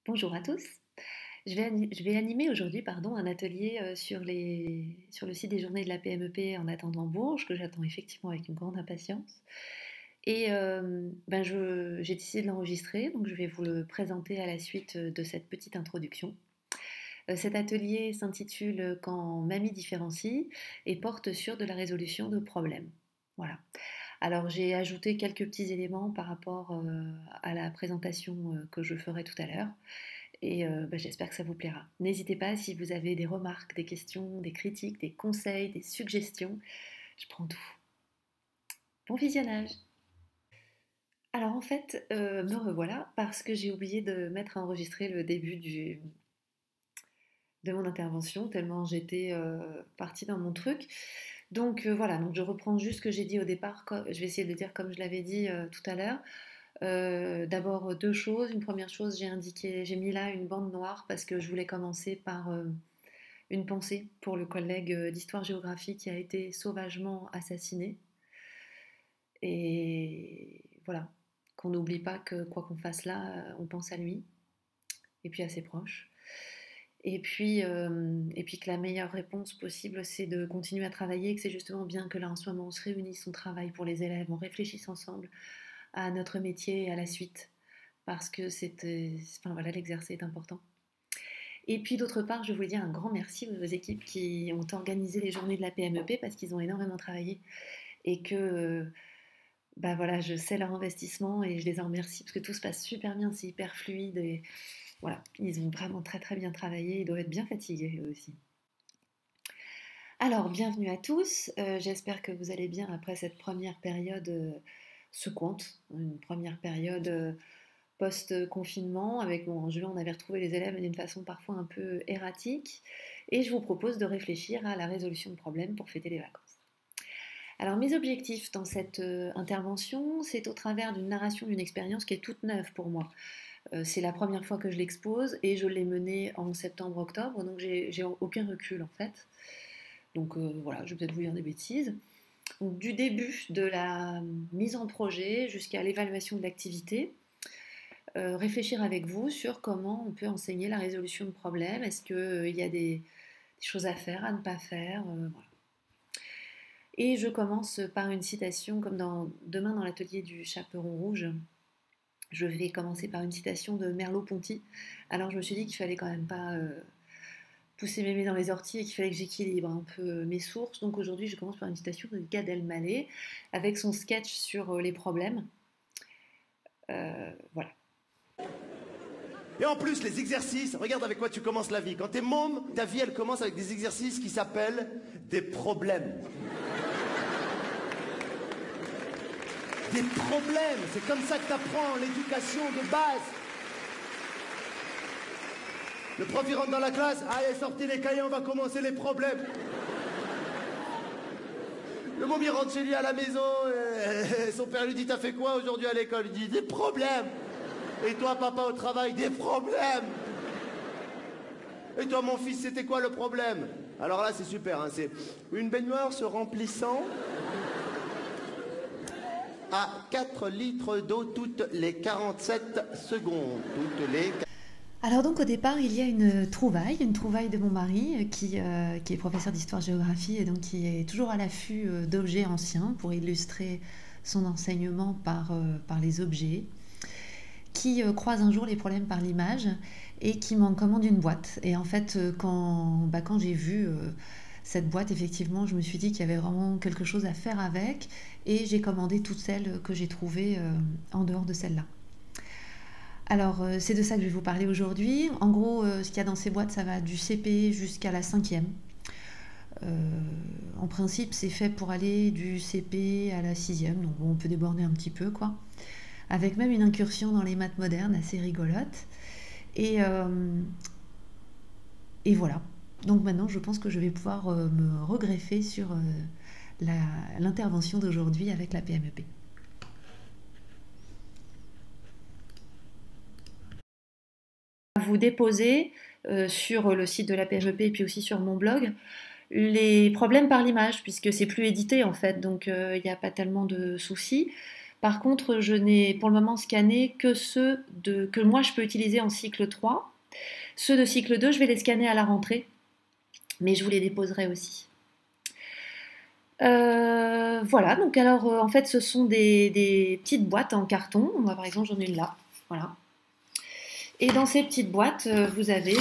Bonjour à tous. Je vais animer aujourd'hui un atelier sur le site des journées de la PMEP en attendant Bourges, que j'attends effectivement avec une grande impatience. J'ai décidé de l'enregistrer, donc je vais vous le présenter à la suite de cette petite introduction. Cet atelier s'intitule Quand Mamie différencie et porte sur de la résolution de problèmes. Voilà. Alors j'ai ajouté quelques petits éléments par rapport à la présentation que je ferai tout à l'heure. J'espère que ça vous plaira. N'hésitez pas si vous avez des remarques, des questions, des critiques, des conseils, des suggestions. Je prends tout. Bon visionnage. Alors en fait, me revoilà parce que j'ai oublié de mettre à enregistrer le début de mon intervention, tellement j'étais partie dans mon truc. Donc je reprends juste ce que j'ai dit au départ. Je vais essayer de le dire comme je l'avais dit tout à l'heure. D'abord deux choses. Une première chose, j'ai mis là une bande noire parce que je voulais commencer par une pensée pour le collègue d'histoire-géographie qui a été sauvagement assassiné. Et voilà, qu'on n'oublie pas que quoi qu'on fasse là, on pense à lui et puis à ses proches. Et puis que la meilleure réponse possible, c'est de continuer à travailler, que c'est justement bien que là en ce moment on se réunisse, on travaille pour les élèves, on réfléchisse ensemble à notre métier et à la suite, parce que l'exercice est important. Et puis d'autre part, je voulais dire un grand merci aux équipes qui ont organisé les journées de la PMEP parce qu'ils ont énormément travaillé et que je sais leur investissement et je les en remercie parce que tout se passe super bien, c'est hyper fluide et voilà, ils ont vraiment très très bien travaillé, ils doivent être bien fatigués eux aussi. Alors, bienvenue à tous, j'espère que vous allez bien après cette première période secouante, une première période post-confinement. En juin, on avait retrouvé les élèves d'une façon parfois un peu erratique. Et je vous propose de réfléchir à la résolution de problèmes pour fêter les vacances. Alors, mes objectifs dans cette intervention, c'est au travers d'une narration d'une expérience qui est toute neuve pour moi. C'est la première fois que je l'expose et je l'ai menée en septembre-octobre, donc j'ai aucun recul en fait. Donc voilà, je vais peut-être vous dire des bêtises. Donc, du début de la mise en projet jusqu'à l'évaluation de l'activité, réfléchir avec vous sur comment on peut enseigner la résolution de problèmes. Est-ce qu'il y a des choses à faire, à ne pas faire voilà. Et je commence par une citation, comme demain dans l'atelier du Chaperon Rouge. Je vais commencer par une citation de Merleau-Ponty. Alors je me suis dit qu'il fallait quand même pas pousser mes mains dans les orties et qu'il fallait que j'équilibre un peu mes sources. Donc aujourd'hui, je commence par une citation de Gad Elmaleh avec son sketch sur les problèmes. Voilà. Et en plus, les exercices, regarde avec quoi tu commences la vie. Quand t'es môme, ta vie, elle commence avec des exercices qui s'appellent des problèmes. Des problèmes, c'est comme ça que t'apprends l'éducation de base. Le prof, il rentre dans la classe, allez, sortez les cahiers, on va commencer les problèmes. Le môme, il rentre chez lui à la maison, son père lui dit, t'as fait quoi aujourd'hui à l'école? Il dit, des problèmes. Et toi, papa, au travail, des problèmes. Et toi, mon fils, c'était quoi le problème? Alors là, c'est super, hein, c'est une baignoire se remplissant à 4 litres d'eau toutes les 47 secondes. Alors donc au départ, il y a une trouvaille de mon mari qui est professeur d'histoire-géographie et donc qui est toujours à l'affût d'objets anciens pour illustrer son enseignement par les objets, qui croise un jour les problèmes par l'image et qui m'en commande une boîte. Et en fait, quand j'ai vu cette boîte, effectivement, je me suis dit qu'il y avait vraiment quelque chose à faire avec et j'ai commandé toutes celles que j'ai trouvées en dehors de celle-là. Alors, c'est de ça que je vais vous parler aujourd'hui. En gros, ce qu'il y a dans ces boîtes, ça va du CP jusqu'à la 5e. En principe, c'est fait pour aller du CP à la 6e, donc bon, on peut déborder un petit peu, quoi. Avec même une incursion dans les maths modernes assez rigolote. Et voilà. Donc maintenant, je pense que je vais pouvoir me regreffer sur l'intervention d'aujourd'hui avec la PMEP. Vous déposer sur le site de la PMEP et puis aussi sur mon blog les problèmes par l'image, puisque c'est plus édité en fait, donc il n'y a pas tellement de soucis. Par contre, je n'ai pour le moment scanné que ceux que moi je peux utiliser en cycle 3. Ceux de cycle 2, je vais les scanner à la rentrée, mais je vous les déposerai aussi. Voilà, donc alors en fait ce sont des petites boîtes en carton. Moi par exemple j'en ai une là, voilà. Et dans ces petites boîtes, vous avez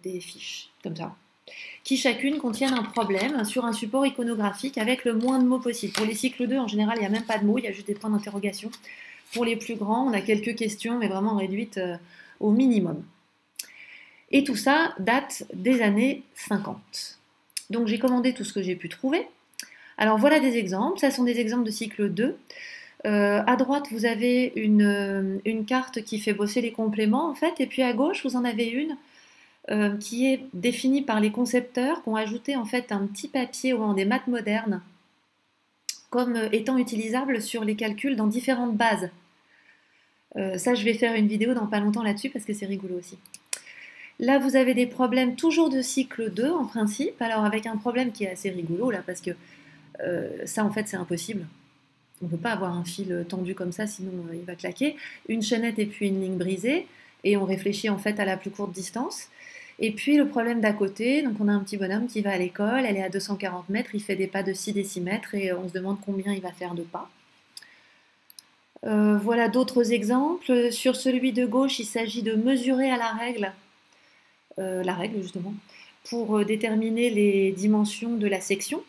des fiches comme ça, qui chacune contiennent un problème sur un support iconographique avec le moins de mots possible. Pour les cycles 2, en général, il n'y a même pas de mots, il y a juste des points d'interrogation. Pour les plus grands, on a quelques questions, mais vraiment réduites au minimum. Et tout ça date des années 50. Donc j'ai commandé tout ce que j'ai pu trouver. Alors voilà des exemples, ça sont des exemples de cycle 2. À droite, vous avez une carte qui fait bosser les compléments, en fait, et puis à gauche, vous en avez une qui est définie par les concepteurs, qui ont ajouté en fait un petit papier au moment des maths modernes, comme étant utilisable sur les calculs dans différentes bases. Ça, je vais faire une vidéo dans pas longtemps là-dessus, parce que c'est rigolo aussi. Là, vous avez des problèmes toujours de cycle 2, en principe, alors avec un problème qui est assez rigolo, là, parce que ça, en fait, c'est impossible. On ne peut pas avoir un fil tendu comme ça, sinon il va claquer. Une chaînette et puis une ligne brisée, et on réfléchit en fait à la plus courte distance. Et puis le problème d'à côté, donc on a un petit bonhomme qui va à l'école, elle est à 240 mètres, il fait des pas de 6 décimètres et on se demande combien il va faire de pas. Voilà d'autres exemples. Sur celui de gauche, il s'agit de mesurer à la règle justement, pour déterminer les dimensions de la section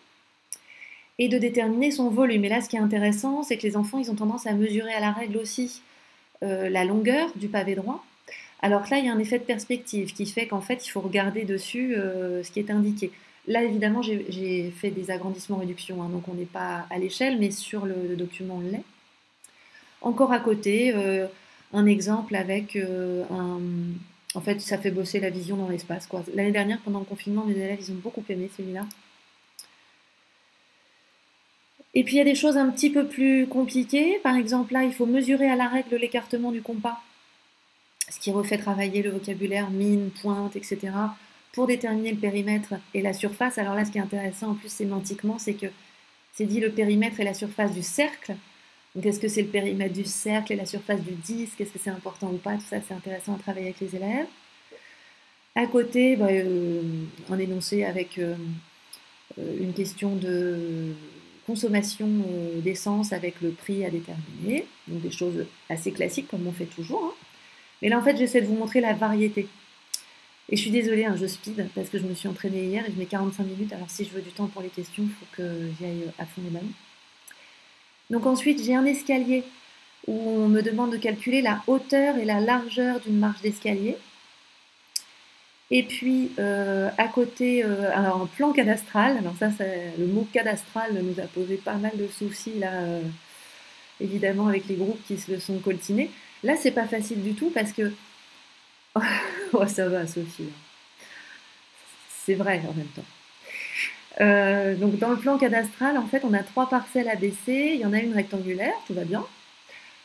et de déterminer son volume. Et là, ce qui est intéressant, c'est que les enfants, ils ont tendance à mesurer à la règle aussi la longueur du pavé droit. Alors que là, il y a un effet de perspective qui fait qu'en fait, il faut regarder dessus ce qui est indiqué. Là, évidemment, j'ai fait des agrandissements-réductions, hein, donc on n'est pas à l'échelle, mais sur le document, on l'est. Encore à côté, un exemple avec en fait, ça fait bosser la vision dans l'espace, quoi. L'année dernière, pendant le confinement, mes élèves, ils ont beaucoup aimé celui-là. Et puis il y a des choses un petit peu plus compliquées. Par exemple, là, il faut mesurer à la règle l'écartement du compas, ce qui refait travailler le vocabulaire mine, pointe, etc., pour déterminer le périmètre et la surface. Alors là, ce qui est intéressant en plus sémantiquement, c'est que c'est dit le périmètre et la surface du cercle. Donc est-ce que c'est le périmètre du cercle et la surface du disque? Est-ce que c'est important ou pas? Tout ça, c'est intéressant à travailler avec les élèves. À côté, un énoncé avec une question de consommation d'essence avec le prix à déterminer, donc des choses assez classiques comme on fait toujours. Hein. Mais là, en fait, j'essaie de vous montrer la variété. Et je suis désolée, hein, je speed parce que je me suis entraînée hier et je mets 45 minutes. Alors si je veux du temps pour les questions, il faut que j'y aille à fond des ballons. Donc ensuite, j'ai un escalier où on me demande de calculer la hauteur et la largeur d'une marche d'escalier. Et puis, à côté, alors un plan cadastral. Alors ça, le mot cadastral nous a posé pas mal de soucis, là, évidemment, avec les groupes qui se le sont coltinés. Là, c'est pas facile du tout parce que... oh, ça va, Sophie. C'est vrai en même temps. Donc, dans le plan cadastral, en fait, on a 3 parcelles abaissées. Il y en a une rectangulaire, tout va bien.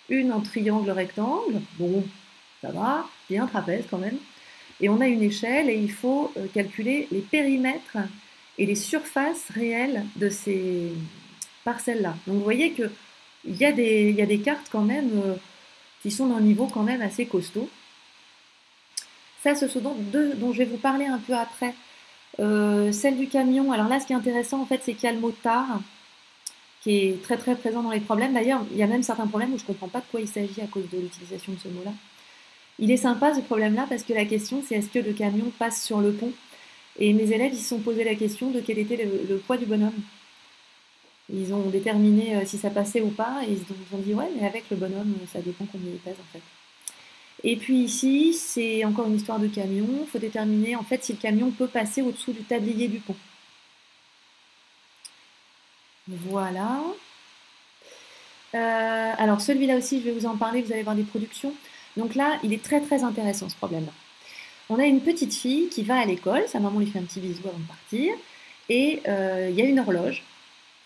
Une en triangle rectangle. Bon, ça va. Bien, trapèze quand même. Et on a une échelle et il faut calculer les périmètres et les surfaces réelles de ces parcelles-là. Donc vous voyez qu'il y a des cartes quand même qui sont d'un niveau quand même assez costaud. Ça, ce sont donc deux dont je vais vous parler un peu après. Celle du camion, alors là ce qui est intéressant en fait c'est qu'il y a le mot tard qui est très très présent dans les problèmes. D'ailleurs, il y a même certains problèmes où je ne comprends pas de quoi il s'agit à cause de l'utilisation de ce mot-là. Il est sympa ce problème-là parce que la question c'est est-ce que le camion passe sur le pont? Et mes élèves ils se sont posé la question de quel était le poids du bonhomme. Ils ont déterminé si ça passait ou pas et ils ont dit ouais mais avec le bonhomme ça dépend combien il pèse en fait. Et puis ici c'est encore une histoire de camion, il faut déterminer en fait si le camion peut passer au-dessous du tablier du pont. Voilà. Alors celui-là aussi je vais vous en parler, vous allez voir des productions. Donc là, il est très très intéressant ce problème-là. On a une petite fille qui va à l'école, sa maman lui fait un petit bisou avant de partir, et il y a une horloge.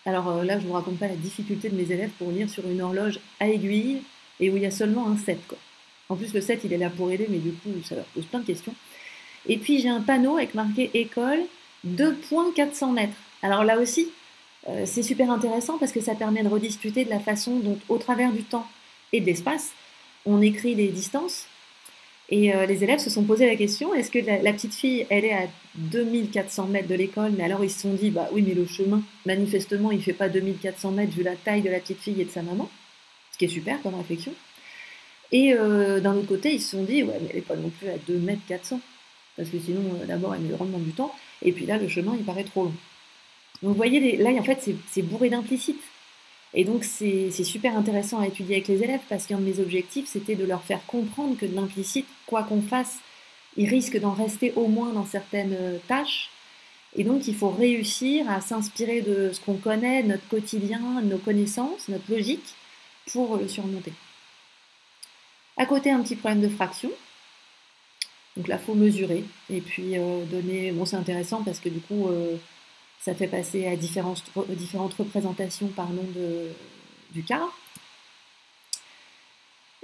Alors là, je ne vous raconte pas la difficulté de mes élèves pour lire sur une horloge à aiguille, et où il y a seulement un 7, quoi. En plus, le 7, il est là pour aider, mais du coup, ça leur pose plein de questions. Et puis, j'ai un panneau avec marqué école 2,400 mètres. Alors là aussi, C'est super intéressant parce que ça permet de rediscuter de la façon dont, au travers du temps et de l'espace, on écrit les distances. Et les élèves se sont posé la question, est-ce que la petite fille, elle est à 2400 mètres de l'école, mais alors ils se sont dit, bah oui, mais le chemin, manifestement, il ne fait pas 2400 mètres vu la taille de la petite fille et de sa maman, ce qui est super comme réflexion. Et d'un autre côté, ils se sont dit, ouais, mais elle n'est pas non plus à 2 mètres 400, parce que sinon, d'abord, elle met grandement du temps, et puis là, le chemin, il paraît trop long. Donc vous voyez, là, en fait, c'est bourré d'implicites. Et donc, c'est super intéressant à étudier avec les élèves parce qu'un de mes objectifs, c'était de leur faire comprendre que de l'implicite, quoi qu'on fasse, il risque d'en rester au moins dans certaines tâches. Et donc, il faut réussir à s'inspirer de ce qu'on connaît, notre quotidien, nos connaissances, notre logique, pour le surmonter. À côté, un petit problème de fraction. Donc là, il faut mesurer et puis donner... Bon, c'est intéressant parce que du coup... ça fait passer à différentes représentations par nom du quart.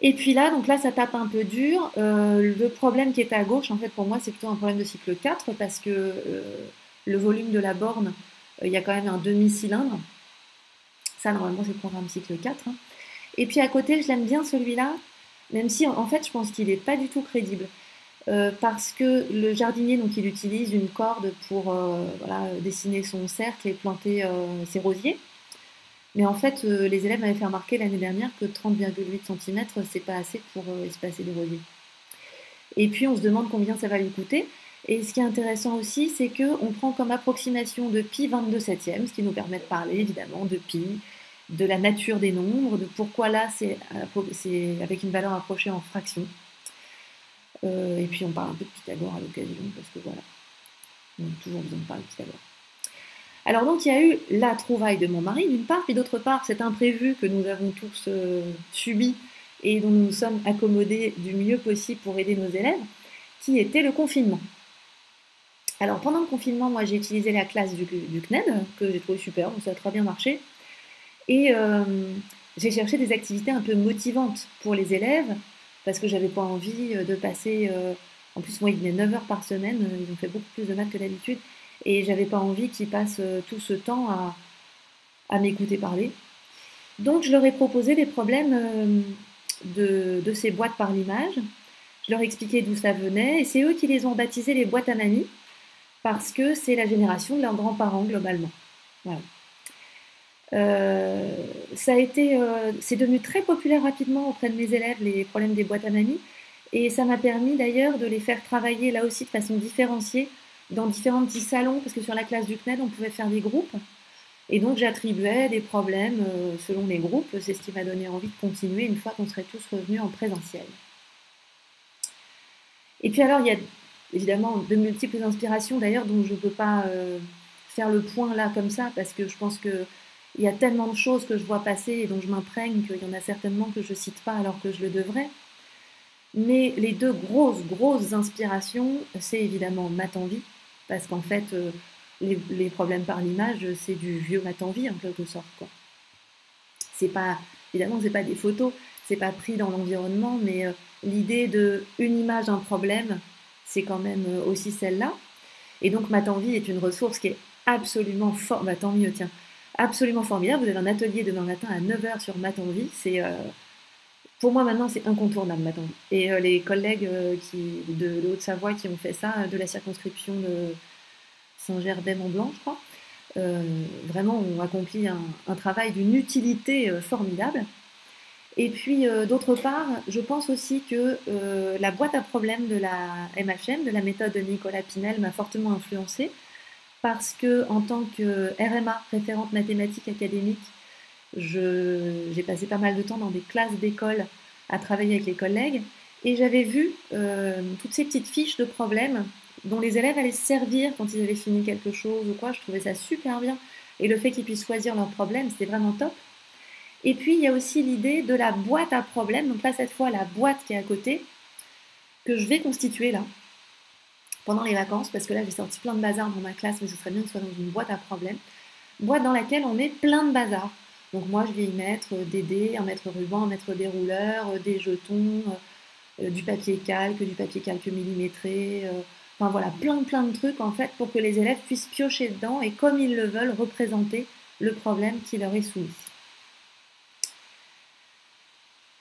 Et puis là, donc là, ça tape un peu dur. Le problème qui est à gauche, en fait, pour moi, c'est plutôt un problème de cycle 4 parce que le volume de la borne, il y a quand même un demi-cylindre. Ça, normalement, c'est le programme cycle 4. Hein. Et puis à côté, je l'aime bien celui-là, même si, en fait, je pense qu'il n'est pas du tout crédible. Parce que le jardinier, donc, il utilise une corde pour voilà, dessiner son cercle et planter ses rosiers. Mais en fait, les élèves m'avaient fait remarquer l'année dernière que 30,8 cm, c'est pas assez pour espacer des rosiers. Et puis, on se demande combien ça va lui coûter. Et ce qui est intéressant aussi, c'est qu'on prend comme approximation de pi 22 septièmes, ce qui nous permet de parler évidemment de pi, de la nature des nombres, de pourquoi là, c'est avec une valeur approchée en fraction. Et puis on parle un peu de Pythagore à l'occasion, parce que voilà, on a toujours besoin de parler de Pythagore. Alors donc il y a eu la trouvaille de mon mari d'une part, puis d'autre part cet imprévu que nous avons tous subi et dont nous nous sommes accommodés du mieux possible pour aider nos élèves, qui était le confinement. Alors pendant le confinement, moi j'ai utilisé la classe du CNED, que j'ai trouvé super, ça a très bien marché, et j'ai cherché des activités un peu motivantes pour les élèves, parce que j'avais pas envie de passer... en plus, moi, ils venaient 9 heures par semaine, ils ont fait beaucoup plus de maths que d'habitude, et j'avais pas envie qu'ils passent tout ce temps à m'écouter parler. Donc, je leur ai proposé des problèmes de ces boîtes par l'image. Je leur ai expliqué d'où ça venait, et c'est eux qui les ont baptisés les boîtes à mamie, parce que c'est la génération de leurs grands-parents, globalement. Voilà. C'est devenu très populaire rapidement auprès de mes élèves, les problèmes des boîtes à mamie. Et ça m'a permis d'ailleurs de les faire travailler là aussi de façon différenciée dans différents petits salons, parce que sur la classe du CNED, on pouvait faire des groupes. Et donc j'attribuais des problèmes selon les groupes. C'est ce qui m'a donné envie de continuer une fois qu'on serait tous revenus en présentiel. Et puis alors, il y a évidemment de multiples inspirations d'ailleurs dont je ne peux pas faire le point là comme ça, parce que je pense que il y a tellement de choses que je vois passer et dont je m'imprègne qu'il y en a certainement que je ne cite pas alors que je le devrais. Mais les deux grosses inspirations, c'est évidemment Math en vie, parce qu'en fait, les problèmes par l'image, c'est du vieux Math en vie en quelque sorte, quoi. C'est pas, évidemment, c'est pas des photos, c'est pas pris dans l'environnement, mais l'idée de une image, un problème, c'est quand même aussi celle-là. Et donc Math en vie est une ressource qui est absolument forte. Bah, tant mieux, tiens. Absolument formidable. Vous avez un atelier demain matin à 9 h sur Math en vie. C'est, pour moi maintenant, c'est incontournable, Math en vie. Et les collègues de Haute-Savoie qui ont fait ça, de la circonscription de Saint-Gervais-Mont-Blanc, je crois, vraiment ont accompli un travail d'une utilité formidable. Et puis, d'autre part, je pense aussi que la boîte à problèmes de la MHM, de la méthode de Nicolas Pinel, m'a fortement influencée parce que, en tant que RMA, référente mathématiques académique, j'ai passé pas mal de temps dans des classes d'école à travailler avec les collègues et j'avais vu toutes ces petites fiches de problèmes dont les élèves allaient se servir quand ils avaient fini quelque chose ou quoi. Je trouvais ça super bien. Et le fait qu'ils puissent choisir leurs problèmes, c'était vraiment top. Et puis, il y a aussi l'idée de la boîte à problèmes. Donc là, cette fois, la boîte qui est à côté, que je vais constituer là, pendant les vacances, parce que là, j'ai sorti plein de bazar dans ma classe, mais ce serait bien que ce soit dans une boîte à problèmes. Boîte dans laquelle on met plein de bazar. Donc moi, je vais y mettre des dés, un mètre ruban, un mètre dérouleur, des jetons, du papier calque millimétré, enfin voilà, plein de trucs en fait pour que les élèves puissent piocher dedans et comme ils le veulent, représenter le problème qui leur est soumis.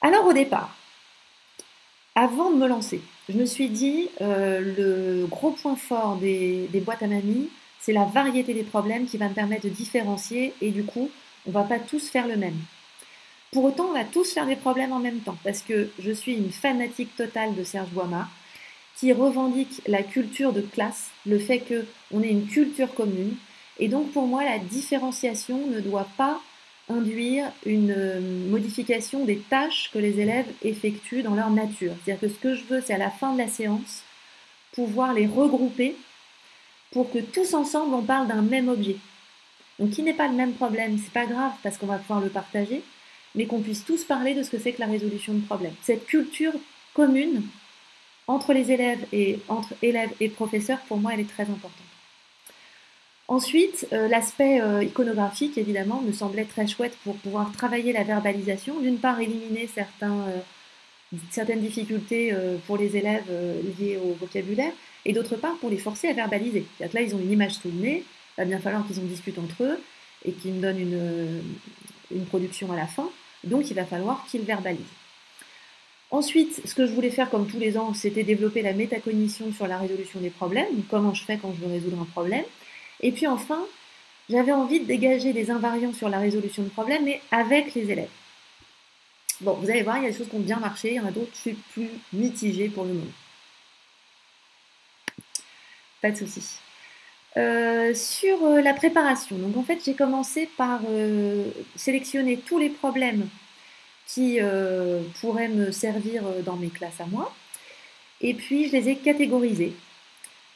Alors au départ, avant de me lancer, je me suis dit, le gros point fort des boîtes à mamie, c'est la variété des problèmes qui va me permettre de différencier et du coup, on ne va pas tous faire le même. Pour autant, on va tous faire des problèmes en même temps parce que je suis une fanatique totale de Serge Boimard qui revendique la culture de classe, le fait qu'on ait une culture commune. Et donc pour moi, la différenciation ne doit pas induire une modification des tâches que les élèves effectuent dans leur nature. C'est-à-dire que ce que je veux, c'est à la fin de la séance, pouvoir les regrouper pour que tous ensemble, on parle d'un même objet. Donc qui n'est pas le même problème, c'est pas grave parce qu'on va pouvoir le partager, mais qu'on puisse tous parler de ce que c'est que la résolution de problèmes. Cette culture commune entre les élèves et entre élèves et professeurs, pour moi, elle est très importante. Ensuite, l'aspect iconographique, évidemment, me semblait très chouette pour pouvoir travailler la verbalisation. D'une part, éliminer certaines difficultés pour les élèves liées au vocabulaire, et d'autre part, pour les forcer à verbaliser. C'est-à-dire que là, ils ont une image sous le nez, il va bien falloir qu'ils en discutent entre eux, et qu'ils me donnent une production à la fin, donc il va falloir qu'ils verbalisent. Ensuite, ce que je voulais faire comme tous les ans, c'était développer la métacognition sur la résolution des problèmes, donc comment je fais quand je veux résoudre un problème. Et puis enfin, j'avais envie de dégager des invariants sur la résolution de problèmes, mais avec les élèves. Bon, vous allez voir, il y a des choses qui ont bien marché, il y en a d'autres, je suis plus mitigée pour le moment. Pas de souci. Sur la préparation, donc en fait, j'ai commencé par sélectionner tous les problèmes qui pourraient me servir dans mes classes à moi. Et puis, je les ai catégorisés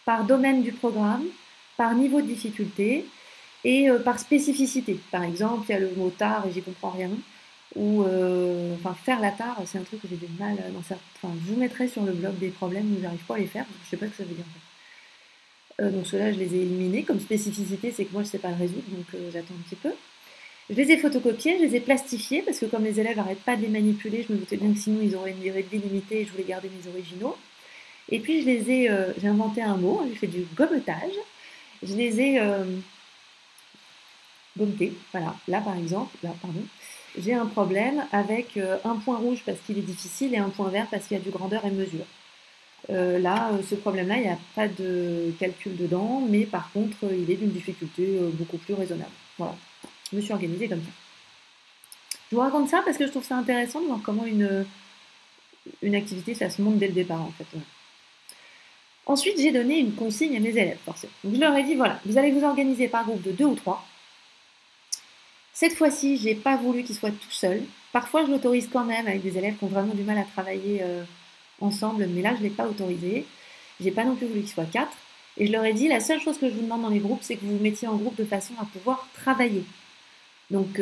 par domaine du programme, par niveau de difficulté et par spécificité. Par exemple, il y a le mot tard et j'y comprends rien. Ou enfin, faire la tare, c'est un truc que j'ai du mal dans ça. Enfin, je vous mettrai sur le blog des problèmes où j'arrive pas à les faire, parce que je sais pas ce que ça veut dire. Donc ceux-là, je les ai éliminés. Comme spécificité, c'est que moi, je sais pas le résoudre, donc j'attends un petit peu. Je les ai photocopiés, je les ai plastifiés, parce que comme les élèves n'arrêtent pas de les manipuler, je me doutais bien que sinon ils auraient une durée de vie limitée et je voulais garder mes originaux. Et puis j'ai inventé un mot, j'ai fait du gommetage. Je les ai gommetés. Voilà, là par exemple, j'ai un problème avec un point rouge parce qu'il est difficile et un point vert parce qu'il y a du grandeur et mesure. Ce problème-là, il n'y a pas de calcul dedans, mais par contre, il est d'une difficulté beaucoup plus raisonnable. Voilà. Je me suis organisée comme ça. Je vous raconte ça parce que je trouve ça intéressant de voir comment une activité, ça se monte dès le départ, en fait. Ouais. Ensuite, j'ai donné une consigne à mes élèves, forcément. Donc, je leur ai dit, voilà, vous allez vous organiser par groupe de 2 ou 3. Cette fois-ci, je n'ai pas voulu qu'ils soient tout seuls. Parfois, je l'autorise quand même avec des élèves qui ont vraiment du mal à travailler ensemble, mais là, je ne l'ai pas autorisé. Je n'ai pas non plus voulu qu'ils soient 4. Et je leur ai dit, la seule chose que je vous demande dans les groupes, c'est que vous vous mettiez en groupe de façon à pouvoir travailler. Donc,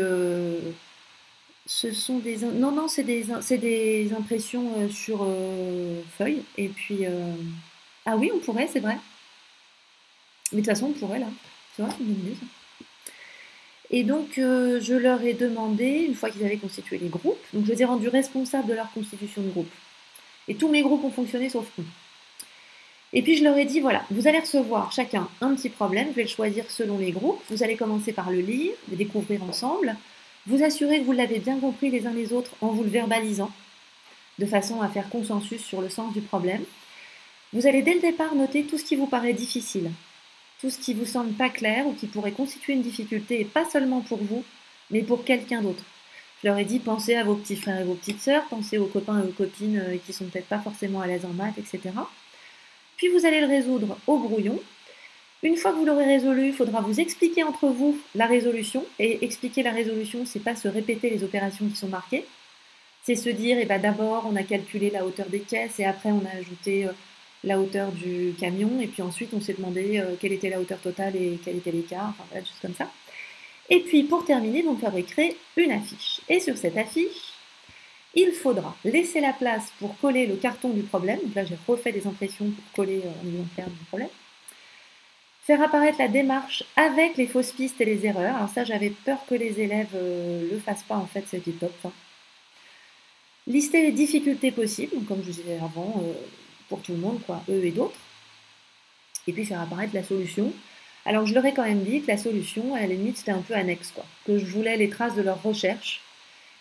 ce sont des... Non, c'est des impressions sur feuille. Et puis... Ah oui, on pourrait, c'est vrai. Mais de toute façon, on pourrait, là. C'est vrai, c'est une bonne idée, ça. Et donc, je leur ai demandé, une fois qu'ils avaient constitué les groupes, donc je les ai rendus responsables de leur constitution de groupe. Et tous mes groupes ont fonctionné sauf un. Et puis je leur ai dit, voilà, vous allez recevoir chacun un petit problème, je vais le choisir selon les groupes, vous allez commencer par le lire, le découvrir ensemble, vous assurer que vous l'avez bien compris les uns les autres en vous le verbalisant, de façon à faire consensus sur le sens du problème. Vous allez dès le départ noter tout ce qui vous paraît difficile, tout ce qui vous semble pas clair ou qui pourrait constituer une difficulté, et pas seulement pour vous, mais pour quelqu'un d'autre. Je leur ai dit, pensez à vos petits frères et vos petites sœurs, pensez aux copains et aux copines qui sont peut-être pas forcément à l'aise en maths, etc. Puis vous allez le résoudre au brouillon. Une fois que vous l'aurez résolu, il faudra vous expliquer entre vous la résolution. Et expliquer la résolution, c'est pas se répéter les opérations qui sont marquées. C'est se dire, d'abord, on a calculé la hauteur des caisses et après, on a ajouté la hauteur du camion. Et puis ensuite, on s'est demandé quelle était la hauteur totale et quel était l'écart. Enfin, voilà, des choses comme ça. Et puis, pour terminer, vous fabriquerez une affiche. Et sur cette affiche, il faudra laisser la place pour coller le carton du problème. Donc là, j'ai refait des impressions pour coller un exemplaire du problème. Faire apparaître la démarche avec les fausses pistes et les erreurs. Alors ça, j'avais peur que les élèves ne le fassent pas. En fait, c'était top. Hein. Lister les difficultés possibles, donc comme je disais avant, pour tout le monde, quoi, eux et d'autres. Et puis faire apparaître la solution Alors je leur ai quand même dit que la solution, à la limite, c'était un peu annexe, quoi. Que je voulais les traces de leurs recherches,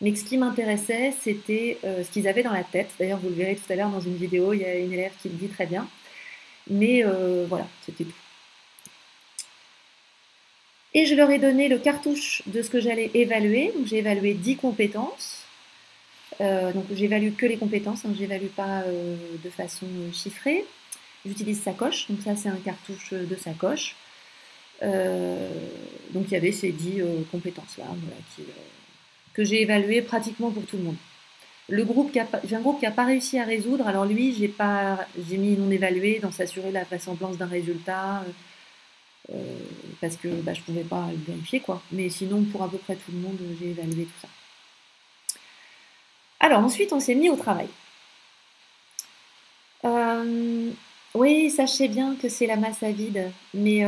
mais que ce qui m'intéressait, c'était ce qu'ils avaient dans la tête. D'ailleurs, vous le verrez tout à l'heure dans une vidéo, il y a une élève qui le dit très bien. Mais voilà, c'était tout. Et je leur ai donné le cartouche de ce que j'allais évaluer. Donc j'ai évalué 10 compétences. Donc j'évalue que les compétences, hein, je n'évalue pas de façon chiffrée. J'utilise sacoche, donc ça c'est un cartouche de sacoche. Donc il y avait ces 10 compétences-là, voilà, que j'ai évaluées pratiquement pour tout le monde. J'ai un groupe qui n'a pas réussi à résoudre, alors lui j'ai mis non évalué dans s'assurer la vraisemblance d'un résultat, parce que je ne pouvais pas le vérifier, quoi. Mais sinon pour à peu près tout le monde j'ai évalué tout ça. Alors ensuite on s'est mis au travail. Oui, sachez bien que c'est la masse à vide, mais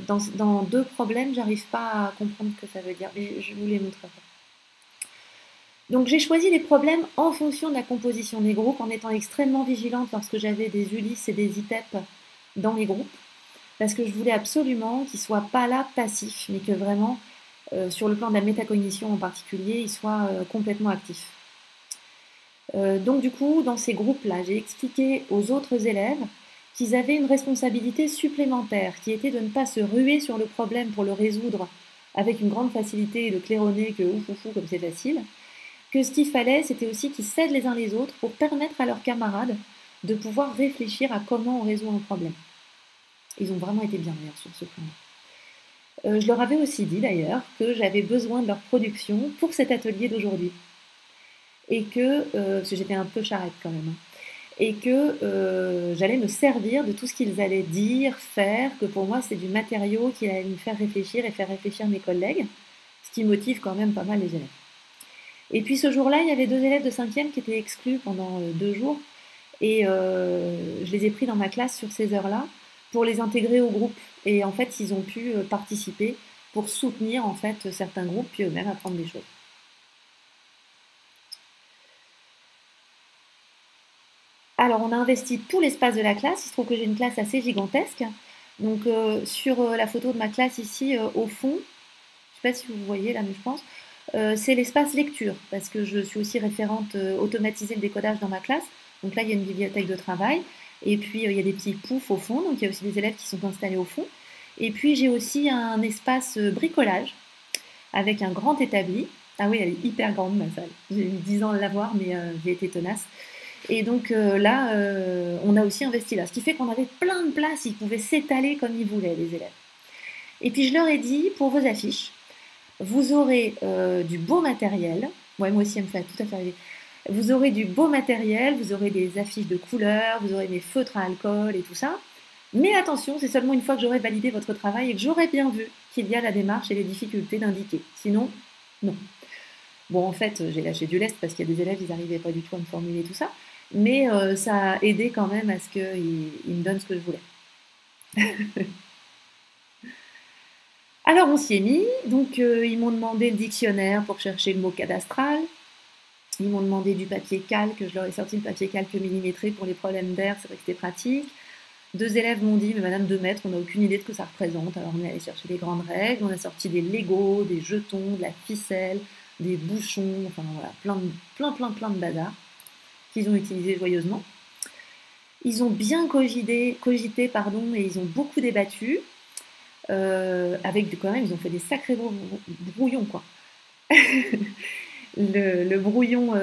dans deux problèmes, j'arrive pas à comprendre ce que ça veut dire. Mais je vous les montrerai. Donc j'ai choisi les problèmes en fonction de la composition des groupes, en étant extrêmement vigilante lorsque j'avais des Ulysse et des ITEP dans les groupes, parce que je voulais absolument qu'ils ne soient pas là passifs, mais que vraiment, sur le plan de la métacognition en particulier, ils soient complètement actifs. Donc du coup, dans ces groupes-là, j'ai expliqué aux autres élèves qu'ils avaient une responsabilité supplémentaire, qui était de ne pas se ruer sur le problème pour le résoudre avec une grande facilité et de claironner que ouf ouf ouf comme c'est facile, que ce qu'il fallait, c'était aussi qu'ils s'aident les uns les autres pour permettre à leurs camarades de pouvoir réfléchir à comment on résout un problème. Ils ont vraiment été bienveillants sur ce plan-là. Je leur avais aussi dit d'ailleurs que j'avais besoin de leur production pour cet atelier d'aujourd'hui. Et que, parce que j'étais un peu charrette quand même, hein, et que j'allais me servir de tout ce qu'ils allaient dire, faire, que pour moi c'est du matériau qui allait me faire réfléchir et faire réfléchir mes collègues, ce qui motive quand même pas mal les élèves. Et puis ce jour-là, il y avait 2 élèves de 5e qui étaient exclus pendant 2 jours, et je les ai pris dans ma classe sur ces heures-là pour les intégrer au groupe. Et en fait, ils ont pu participer pour soutenir en fait certains groupes, puis eux-mêmes apprendre des choses. Alors, on a investi tout l'espace de la classe. Il se trouve que j'ai une classe assez gigantesque. Donc, sur la photo de ma classe ici, au fond, je ne sais pas si vous voyez là, mais je pense, c'est l'espace lecture, parce que je suis aussi référente automatiser le décodage dans ma classe. Donc là, il y a une bibliothèque de travail. Et puis, il y a des petits poufs au fond. Donc, il y a aussi des élèves qui sont installés au fond. Et puis, j'ai aussi un espace bricolage avec un grand établi. Ah oui, elle est hyper grande, ma salle. J'ai mis 10 ans à l'avoir, mais j'ai été tenace. Et donc là, on a aussi investi là. Ce qui fait qu'on avait plein de place, ils pouvaient s'étaler comme ils voulaient, les élèves. Et puis je leur ai dit, pour vos affiches, vous aurez du beau matériel. Ouais, moi aussi, elle me fait tout à fait rêver. Vous aurez du beau matériel, vous aurez des affiches de couleurs, vous aurez des feutres à alcool et tout ça. Mais attention, c'est seulement une fois que j'aurai validé votre travail et que j'aurai bien vu qu'il y a la démarche et les difficultés d'indiquer. Sinon, non. Bon, en fait, j'ai lâché du lest parce qu'il y a des élèves, ils n'arrivaient pas du tout à me formuler tout ça. Mais ça a aidé quand même à ce qu'ils me donnent ce que je voulais. Alors on s'y est mis, donc ils m'ont demandé le dictionnaire pour chercher le mot cadastral. Ils m'ont demandé du papier calque, je leur ai sorti le papier calque millimétré pour les problèmes d'air, c'est vrai que c'était pratique. 2 élèves m'ont dit, mais madame 2 mètres, on n'a aucune idée de ce que ça représente. Alors on est allé chercher les grandes règles, on a sorti des Legos, des jetons, de la ficelle, des bouchons, enfin voilà, plein de bazar qu'ils ont utilisé joyeusement. Ils ont bien cogité, et ils ont beaucoup débattu. Avec quand même, ils ont fait des sacrés brouillons, quoi. le brouillon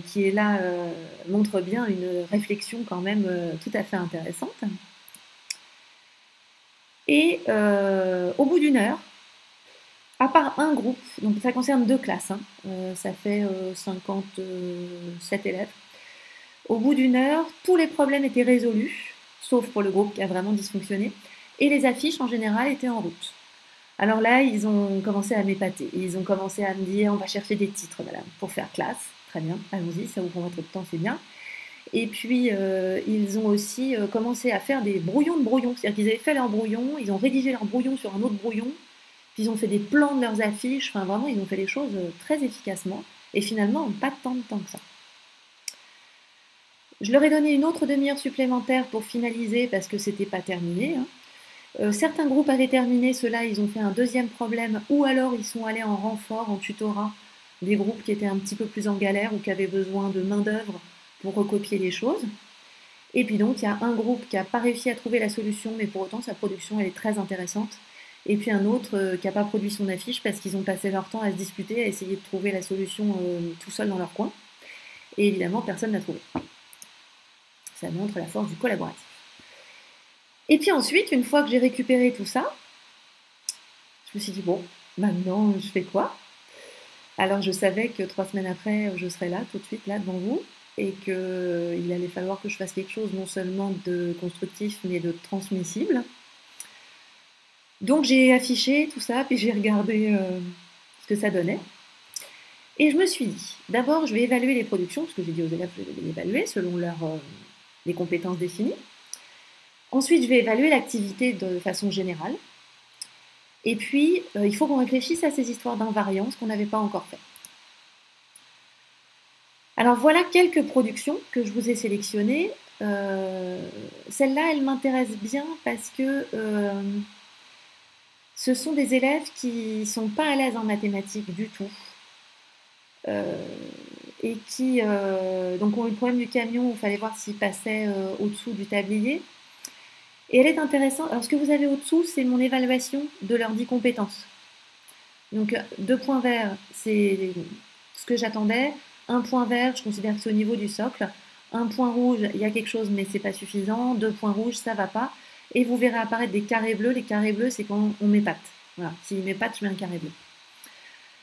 qui est là montre bien une réflexion quand même tout à fait intéressante. Et au bout d'une heure, à part un groupe, donc ça concerne 2 classes, hein, ça fait 57 élèves. Au bout d'une heure, tous les problèmes étaient résolus, sauf pour le groupe qui a vraiment dysfonctionné, et les affiches en général étaient en route. Alors là, ils ont commencé à m'épater. Ils ont commencé à me dire, on va chercher des titres, madame, pour faire classe. Très bien, allons-y, ça vous prend votre temps, c'est bien. Et puis, ils ont aussi commencé à faire des brouillons de brouillons. C'est-à-dire qu'ils avaient fait leur brouillon, ils ont rédigé leur brouillon sur un autre brouillon, puis ils ont fait des plans de leurs affiches. Enfin, vraiment, ils ont fait les choses très efficacement. Et finalement, pas tant de temps que ça. Je leur ai donné une autre demi-heure supplémentaire pour finaliser parce que c'était pas terminé. Hein. Certains groupes avaient terminé, ceux-là, ils ont fait un deuxième problème, ou alors ils sont allés en renfort, en tutorat, des groupes qui étaient un petit peu plus en galère ou qui avaient besoin de main-d'œuvre pour recopier les choses. Et puis donc, il y a un groupe qui n'a pas réussi à trouver la solution, mais pour autant, sa production, elle est très intéressante. Et puis un autre qui n'a pas produit son affiche parce qu'ils ont passé leur temps à se disputer, à essayer de trouver la solution tout seul dans leur coin. Et évidemment, personne n'a trouvé. Ça montre la force du collaboratif. Et puis ensuite, une fois que j'ai récupéré tout ça, je me suis dit, bon, maintenant, je fais quoi? Alors je savais que 3 semaines après, je serais là, tout de suite, là, devant vous, et qu'il allait falloir que je fasse quelque chose non seulement de constructif, mais de transmissible. Donc j'ai affiché tout ça, puis j'ai regardé ce que ça donnait. Et je me suis dit, d'abord, je vais évaluer les productions, parce que j'ai dit aux élèves que je vais les évaluer selon les compétences définies. Ensuite, je vais évaluer l'activité de façon générale. Et puis, il faut qu'on réfléchisse à ces histoires d'invariance qu'on n'avait pas encore fait. Alors voilà quelques productions que je vous ai sélectionnées. Celle-là, elle m'intéresse bien parce que ce sont des élèves qui ne sont pas à l'aise en mathématiques du tout. Et qui donc ont eu le problème du camion où il fallait voir s'il passait au-dessous du tablier. Et elle est intéressante. Alors ce que vous avez au-dessous, c'est mon évaluation de leurs 10 compétences. Donc 2 points verts, c'est ce que j'attendais. 1 point vert, je considère que c'est au niveau du socle. 1 point rouge, il y a quelque chose mais c'est pas suffisant. 2 points rouges, ça va pas. Et vous verrez apparaître des carrés bleus. Les carrés bleus, c'est quand on m'épate. Voilà, s'il m'épate, je mets un carré bleu.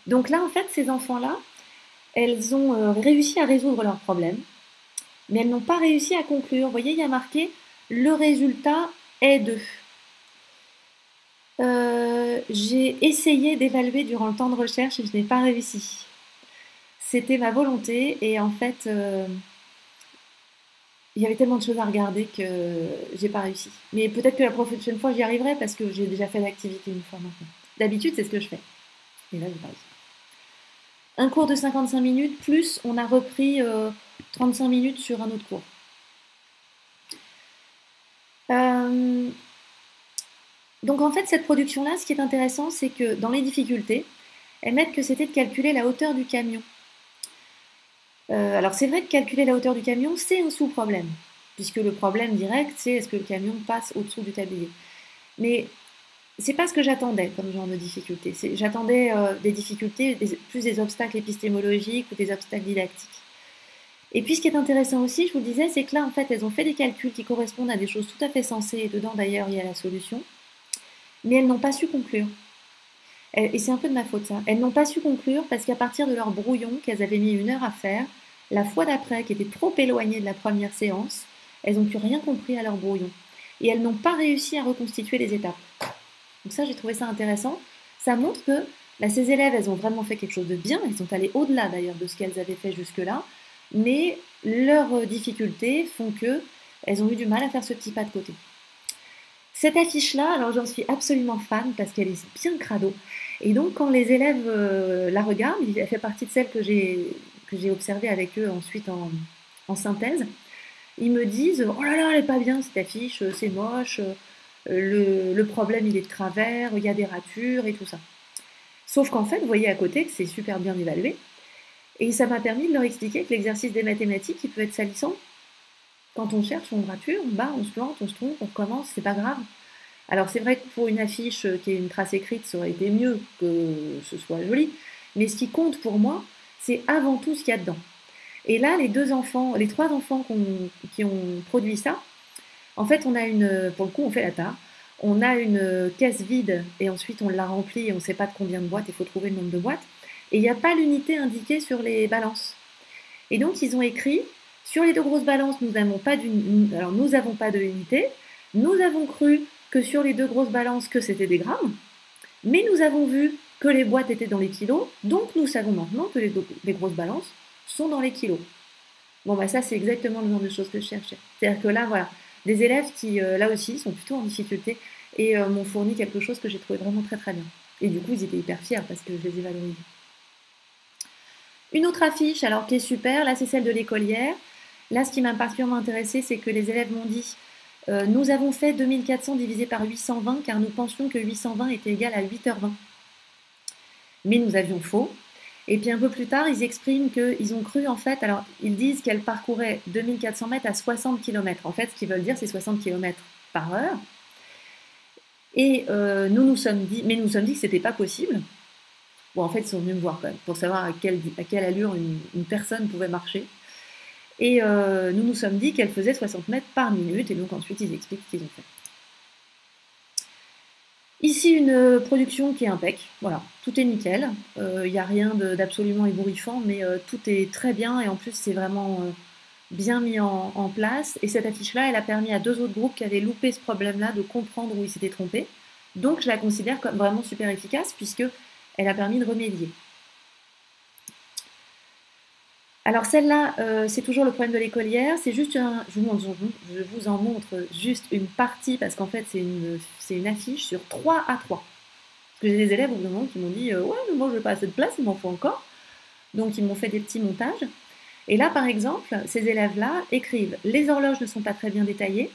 Donc là, en fait, ces enfants-là, elles ont réussi à résoudre leurs problèmes, mais elles n'ont pas réussi à conclure. Vous voyez, il y a marqué « le résultat est de ». J'ai essayé d'évaluer durant le temps de recherche et je n'ai pas réussi. C'était ma volonté et en fait, il y avait tellement de choses à regarder que j'ai pas réussi. Mais peut-être que la prochaine fois, j'y arriverai parce que j'ai déjà fait l'activité une fois maintenant. D'habitude, c'est ce que je fais. Et là, j'ai pas réussi. Un cours de 55 minutes, plus on a repris 35 minutes sur un autre cours. Donc en fait, cette production-là, ce qui est intéressant, c'est que dans les difficultés, elles mettent que c'était de calculer la hauteur du camion. Alors c'est vrai que calculer la hauteur du camion, c'est un sous-problème, puisque le problème direct, c'est est-ce que le camion passe au-dessous du tablier. Mais c'est pas ce que j'attendais comme genre de difficulté. J'attendais des difficultés, plus des obstacles épistémologiques ou des obstacles didactiques. Et puis ce qui est intéressant aussi, je vous le disais, c'est que là, en fait, elles ont fait des calculs qui correspondent à des choses tout à fait sensées, et dedans d'ailleurs, il y a la solution, mais elles n'ont pas su conclure. Et c'est un peu de ma faute ça. Elles n'ont pas su conclure parce qu'à partir de leur brouillon qu'elles avaient mis 1 heure à faire, la fois d'après, qui était trop éloignée de la première séance, elles n'ont plus rien compris à leur brouillon. Et elles n'ont pas réussi à reconstituer les étapes. Donc ça, j'ai trouvé ça intéressant. Ça montre que ces élèves, elles ont vraiment fait quelque chose de bien. Elles sont allées au-delà d'ailleurs de ce qu'elles avaient fait jusque-là. Mais leurs difficultés font qu'elles ont eu du mal à faire ce petit pas de côté. Cette affiche-là, alors j'en suis absolument fan parce qu'elle est bien crado. Et donc quand les élèves la regardent, elle fait partie de celles que j'ai observées avec eux ensuite en synthèse, ils me disent « Oh là là, elle est pas bien cette affiche, c'est moche, le problème il est de travers, il y a des ratures et tout ça. » Sauf qu'en fait, vous voyez à côté que c'est super bien évalué. Et ça m'a permis de leur expliquer que l'exercice des mathématiques, il peut être salissant. Quand on cherche, on rature, on se plante, on se trompe, on recommence, c'est pas grave. Alors c'est vrai que pour une affiche qui est une trace écrite, ça aurait été mieux que ce soit joli. Mais ce qui compte pour moi, c'est avant tout ce qu'il y a dedans. Et là, les 3 enfants qui ont produit ça, en fait, on a pour le coup, on fait la tare. On a une caisse vide et ensuite on la remplit et on ne sait pas de combien de boîtes, il faut trouver le nombre de boîtes. Et il n'y a pas l'unité indiquée sur les balances. Et donc, ils ont écrit, sur les 2 grosses balances, nous n'avons pas de unité. Nous avons cru que sur les 2 grosses balances, que c'était des grammes. Mais nous avons vu que les boîtes étaient dans les kilos. Donc, nous savons maintenant que les grosses balances sont dans les kilos. Bon, ça, c'est exactement le genre de choses que je cherchais. C'est-à-dire que là, voilà, des élèves qui, là aussi, sont plutôt en difficulté et m'ont fourni quelque chose que j'ai trouvé vraiment très très bien. Et du coup, ils étaient hyper fiers parce que je les ai valorisés. Une autre affiche, qui est super, là c'est celle de l'écolière. Là, ce qui m'a particulièrement intéressée, c'est que les élèves m'ont dit Nous avons fait 2400 divisé par 820 car nous pensions que 820 était égal à 8h20. Mais nous avions faux. Et puis un peu plus tard, ils expriment qu'ils ont cru en fait, alors ils disent qu'elle parcourait 2400 mètres à 60 km. En fait, ce qu'ils veulent dire, c'est 60 km par heure. Et nous nous sommes dit que c'était pas possible. Bon, en fait, ils sont venus me voir quand même pour savoir à quelle allure une personne pouvait marcher. Et nous nous sommes dit qu'elle faisait 60 mètres par minute. Et donc ensuite, ils expliquent ce qu'ils ont fait. Ici, une production qui est impec. Voilà, tout est nickel. Il n'y a rien d'absolument ébouriffant, mais tout est très bien. Et en plus, c'est vraiment bien mis en place. Et cette affiche-là, elle a permis à 2 autres groupes qui avaient loupé ce problème-là de comprendre où ils s'étaient trompés. Donc, je la considère comme vraiment super efficace, puisqu'elle a permis de remédier. Alors celle-là, c'est toujours le problème de l'écolière. C'est juste je vous en montre juste une partie, parce qu'en fait, c'est une affiche sur 3 à 3. Parce que j'ai des élèves au bout d'un moment qui m'ont dit ouais, mais moi, je n'ai pas assez de place, il m'en faut encore. Donc, ils m'ont fait des petits montages. Et là, par exemple, ces élèves-là écrivent « Les horloges ne sont pas très bien détaillées ».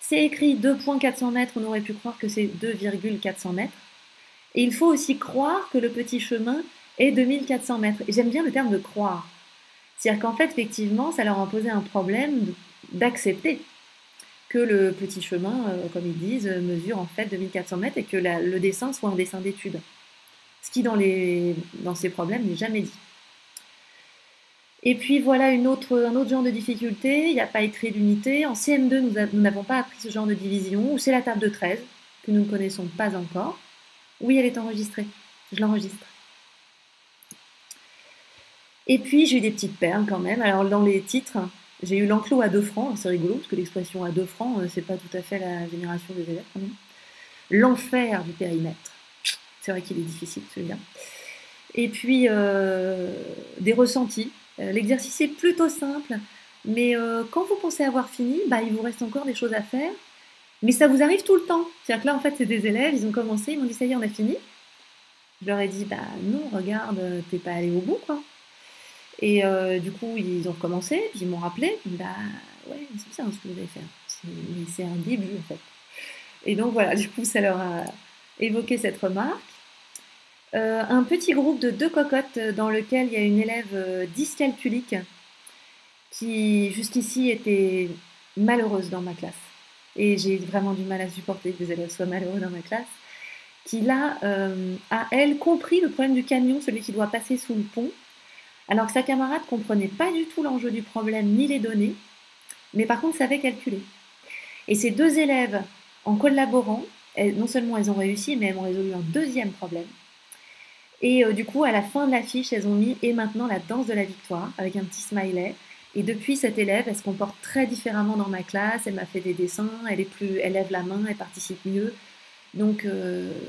C'est écrit 2,400 mètres, on aurait pu croire que c'est 2,400 mètres. Et il faut aussi croire que le petit chemin est 2400 mètres. Et j'aime bien le terme de « croire ». C'est-à-dire qu'en fait, effectivement, ça leur a posé un problème d'accepter que le petit chemin, comme ils disent, mesure en fait 2400 mètres et que le dessin soit un dessin d'étude. Ce qui, dans ces problèmes, n'est jamais dit. Et puis voilà un autre genre de difficulté, il n'y a pas écrit d'unité. En CM2, nous n'avons pas appris ce genre de division, ou c'est la table de 13, que nous ne connaissons pas encore. Oui, elle est enregistrée, je l'enregistre. Et puis j'ai eu des petites perles quand même. Alors dans les titres, j'ai eu l'enclos à 2 francs, c'est rigolo, parce que l'expression à 2 francs, c'est pas tout à fait la génération des élèves quand même. L'enfer du périmètre. C'est vrai qu'il est difficile celui-là. Et puis des ressentis. L'exercice est plutôt simple, mais quand vous pensez avoir fini, il vous reste encore des choses à faire. Mais ça vous arrive tout le temps. C'est-à-dire que là, en fait, c'est des élèves, ils ont commencé, ils m'ont dit, ça y est, on a fini. Je leur ai dit, non, regarde, t'es pas allé au bout, quoi. Et du coup, ils ont recommencé, puis ils m'ont rappelé, ouais, c'est bien ce que vous allez faire. Mais c'est un début, en fait. Et donc, voilà, du coup, ça leur a évoqué cette remarque. Un petit groupe de 2 cocottes dans lequel il y a une élève dyscalculique qui jusqu'ici était malheureuse dans ma classe. Et j'ai vraiment du mal à supporter que des élèves soient malheureux dans ma classe. Qui là a, elle, compris le problème du camion, celui qui doit passer sous le pont, alors que sa camarade ne comprenait pas du tout l'enjeu du problème ni les données, mais par contre savait calculer. Et ces 2 élèves, en collaborant, non seulement elles ont réussi, mais elles ont résolu un 2e problème. Et du coup, à la fin de l'affiche, elles ont mis « Et maintenant la danse de la victoire » avec un petit smiley. Et depuis, cette élève, elle se comporte très différemment dans ma classe. Elle m'a fait des dessins, elle lève la main, elle participe mieux. Donc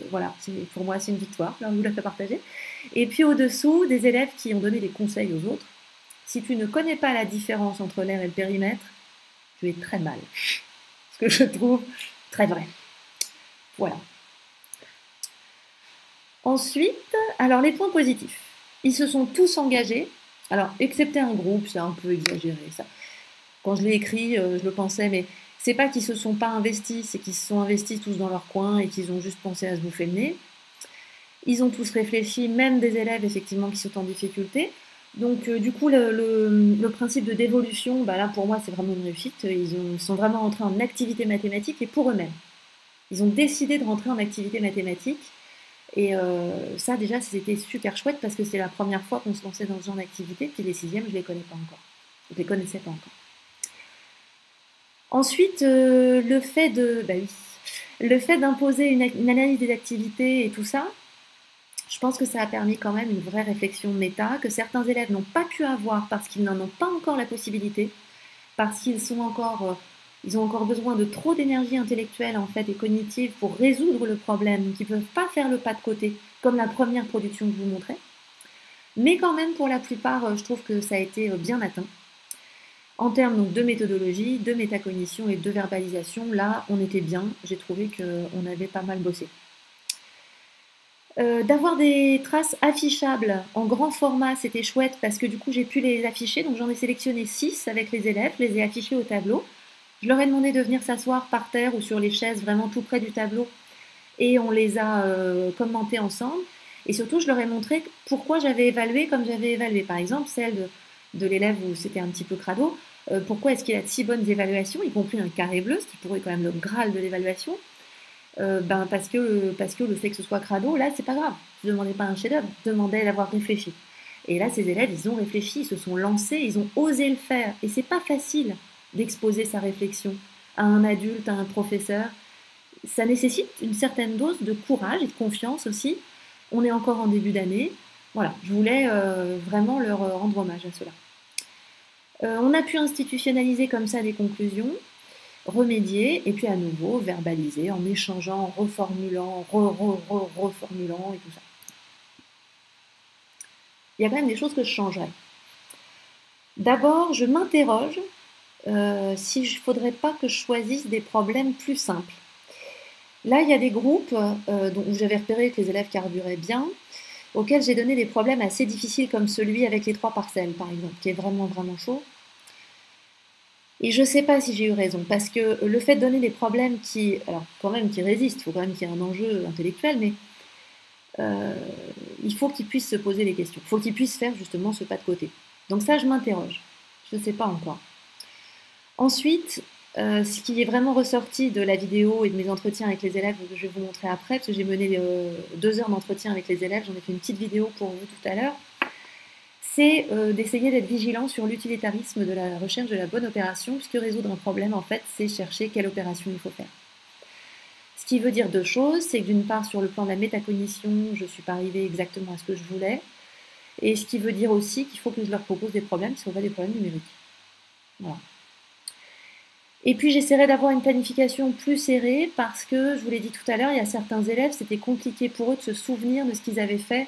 voilà, pour moi, c'est une victoire. Là, on vous la fait partager. Et puis au-dessous, des élèves qui ont donné des conseils aux autres. Si tu ne connais pas la différence entre l'air et le périmètre, tu es très mal. Ce que je trouve très vrai. Voilà. Ensuite, alors les points positifs. Ils se sont tous engagés. Alors, excepté un groupe, c'est un peu exagéré ça. Quand je l'ai écrit, je le pensais, mais c'est pas qu'ils se sont pas investis, c'est qu'ils se sont investis tous dans leur coin et qu'ils ont juste pensé à se bouffer le nez. Ils ont tous réfléchi, même des élèves effectivement qui sont en difficulté. Donc du coup, le principe de dévolution, là pour moi c'est vraiment une réussite. Ils sont vraiment rentrés en activité mathématique et pour eux-mêmes. Ils ont décidé de rentrer en activité mathématique. Et ça, déjà, c'était super chouette parce que c'est la première fois qu'on se lançait dans ce genre d'activité. Puis les 6e, je ne les connais pas encore. Je ne les connaissais pas encore. Ensuite, le fait d'imposer une analyse des activités et tout ça, je pense que ça a permis quand même une vraie réflexion méta que certains élèves n'ont pas pu avoir parce qu'ils n'en ont pas encore la possibilité, parce qu'ils sont encore... ils ont encore besoin de trop d'énergie intellectuelle en fait, et cognitive pour résoudre le problème, donc ils ne peuvent pas faire le pas de côté, comme la première production que je vous montrais. Mais quand même, pour la plupart, je trouve que ça a été bien atteint. En termes donc, de méthodologie, de métacognition et de verbalisation, là, on était bien. J'ai trouvé qu'on avait pas mal bossé. D'avoir des traces affichables en grand format, c'était chouette parce que du coup, j'ai pu les afficher. Donc j'en ai sélectionné 6 avec les élèves, je les ai affichés au tableau. Je leur ai demandé de venir s'asseoir par terre ou sur les chaises, vraiment tout près du tableau, et on les a commentés ensemble. Et surtout, je leur ai montré pourquoi j'avais évalué comme j'avais évalué. Par exemple, celle de l'élève où c'était un petit peu crado, pourquoi est-ce qu'il a de si bonnes évaluations, y compris un carré bleu, ce qui pourrait quand même le graal de l'évaluation. Parce que le fait que ce soit crado, là, c'est pas grave. Je ne demandais pas un chef-d'œuvre, je demandais d'avoir réfléchi. Et là, ces élèves, ils ont réfléchi, ils se sont lancés, ils ont osé le faire. Et c'est pas facile d'exposer sa réflexion à un adulte, à un professeur. Ça nécessite une certaine dose de courage et de confiance aussi. On est encore en début d'année. Voilà, je voulais vraiment leur rendre hommage à cela. On a pu institutionnaliser comme ça des conclusions, remédier et puis à nouveau verbaliser en échangeant, en reformulant, reformulant et tout ça. Il y a quand même des choses que je changerais. D'abord, je m'interroge s'il ne faudrait pas que je choisisse des problèmes plus simples. Là, il y a des groupes où j'avais repéré que les élèves carburaient bien, auxquels j'ai donné des problèmes assez difficiles comme celui avec les 3 parcelles, par exemple, qui est vraiment, vraiment chaud. Et je ne sais pas si j'ai eu raison, parce que le fait de donner des problèmes qui, alors quand même, qui résistent, il faut quand même qu'il y ait un enjeu intellectuel, mais il faut qu'ils puissent se poser des questions. Il faut qu'ils puissent faire justement ce pas de côté. Donc ça, je m'interroge. Je ne sais pas encore. Ensuite, ce qui est vraiment ressorti de la vidéo et de mes entretiens avec les élèves, que je vais vous montrer après, parce que j'ai mené 2 heures d'entretien avec les élèves, j'en ai fait une petite vidéo pour vous tout à l'heure, c'est d'essayer d'être vigilant sur l'utilitarisme de la recherche de la bonne opération, puisque résoudre un problème, en fait, c'est chercher quelle opération il faut faire. Ce qui veut dire 2 choses, c'est que d'une part, sur le plan de la métacognition, je ne suis pas arrivée exactement à ce que je voulais, et ce qui veut dire aussi qu'il faut que je leur propose des problèmes qui ne sont pas des problèmes numériques. Voilà. Et puis j'essaierai d'avoir une planification plus serrée parce que, je vous l'ai dit tout à l'heure, il y a certains élèves, c'était compliqué pour eux de se souvenir de ce qu'ils avaient fait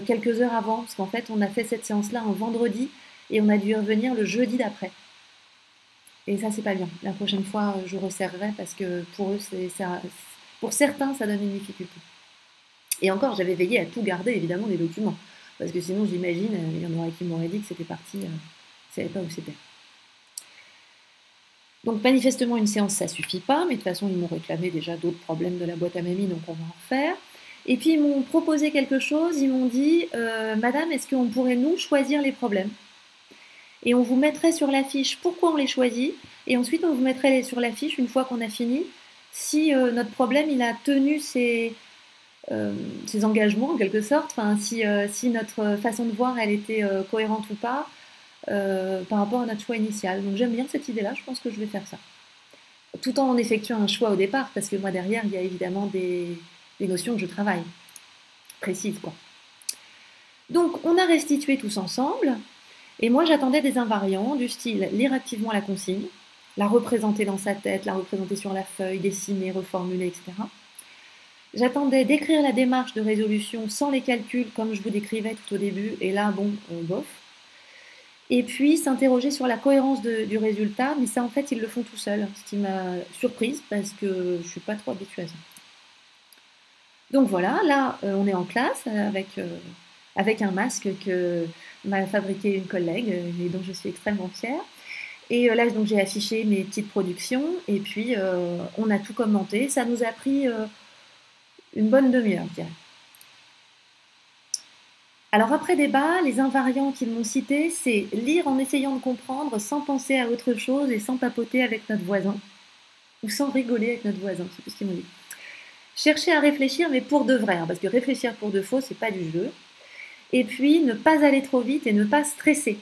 quelques heures avant, parce qu'en fait on a fait cette séance-là un vendredi et on a dû y revenir le jeudi d'après. Et ça c'est pas bien. La prochaine fois je resserrerai parce que pour eux, pour certains ça donne une difficulté. Et encore, j'avais veillé à tout garder évidemment des documents, parce que sinon j'imagine, il y en aurait qui m'auraient dit que c'était parti, ils ne savaient pas où c'était. Donc manifestement une séance ça suffit pas, mais de toute façon ils m'ont réclamé déjà d'autres problèmes de la boîte à mamie, donc on va en refaire. Et puis ils m'ont proposé quelque chose, ils m'ont dit Madame, est-ce qu'on pourrait nous choisir les problèmes? Et on vous mettrait sur la fiche pourquoi on les choisit, et ensuite on vous mettrait sur la fiche une fois qu'on a fini, si notre problème il a tenu ses engagements en quelque sorte, enfin, si notre façon de voir elle était cohérente ou pas. Par rapport à notre choix initial. Donc j'aime bien cette idée-là, je pense que je vais faire ça. Tout en effectuant un choix au départ, parce que moi derrière, il y a évidemment des notions que je travaille, précises quoi. Donc on a restitué tous ensemble, et moi j'attendais des invariants du style lire activement la consigne, la représenter dans sa tête, la représenter sur la feuille, dessiner, reformuler, etc. J'attendais d'écrire la démarche de résolution sans les calculs comme je vous décrivais tout au début, et là, bon, bof. Et puis s'interroger sur la cohérence du résultat, mais ça en fait ils le font tout seuls, ce qui m'a surprise parce que je ne suis pas trop habituée à ça. Donc voilà, là on est en classe avec un masque que m'a fabriqué une collègue et dont je suis extrêmement fière. Et là donc j'ai affiché mes petites productions et puis on a tout commenté. Ça nous a pris une bonne demi-heure, je dirais. Alors après débat, les invariants qu'ils m'ont cités, c'est lire en essayant de comprendre sans penser à autre chose et sans papoter avec notre voisin. Ou sans rigoler avec notre voisin, c'est tout ce qu'ils m'ont dit. Chercher à réfléchir, mais pour de vrai, hein, parce que réfléchir pour de faux, c'est pas du jeu. Et puis, ne pas aller trop vite et ne pas stresser.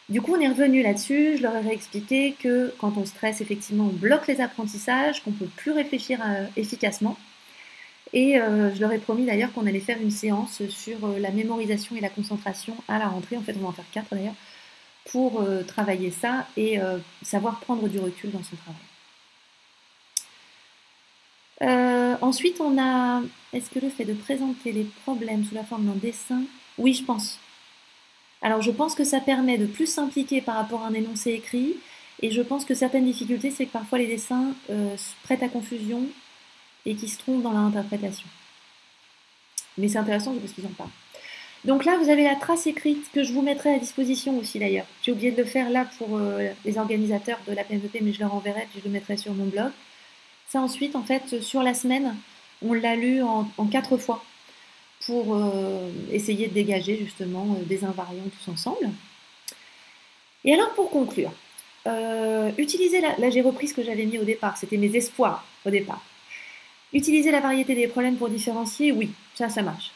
Du coup, on est revenu là-dessus, je leur ai réexpliqué que quand on stresse, effectivement, on bloque les apprentissages, qu'on ne peut plus réfléchir efficacement. Et je leur ai promis d'ailleurs qu'on allait faire une séance sur la mémorisation et la concentration à la rentrée. En fait, on va en faire 4 d'ailleurs, pour travailler ça et savoir prendre du recul dans son travail. Ensuite, on a... Est-ce que le fait de présenter les problèmes sous la forme d'un dessin? Oui, je pense. Alors, je pense que ça permet de plus s'impliquer par rapport à un énoncé écrit. Et je pense que certaines difficultés, c'est que parfois les dessins prêtent à confusion et qui se trompent dans leur interprétation. Mais c'est intéressant parce qu'ils en parlent. Donc là, vous avez la trace écrite que je vous mettrai à disposition aussi d'ailleurs. J'ai oublié de le faire là pour les organisateurs de la PMEP, mais je leur enverrai, puis je le mettrai sur mon blog. Ça ensuite, en fait, sur la semaine, on l'a lu en 4 fois pour essayer de dégager justement des invariants tous ensemble. Et alors pour conclure, utiliser là j'ai repris ce que j'avais mis au départ, c'était mes espoirs au départ. Utiliser la variété des problèmes pour différencier, oui, ça marche.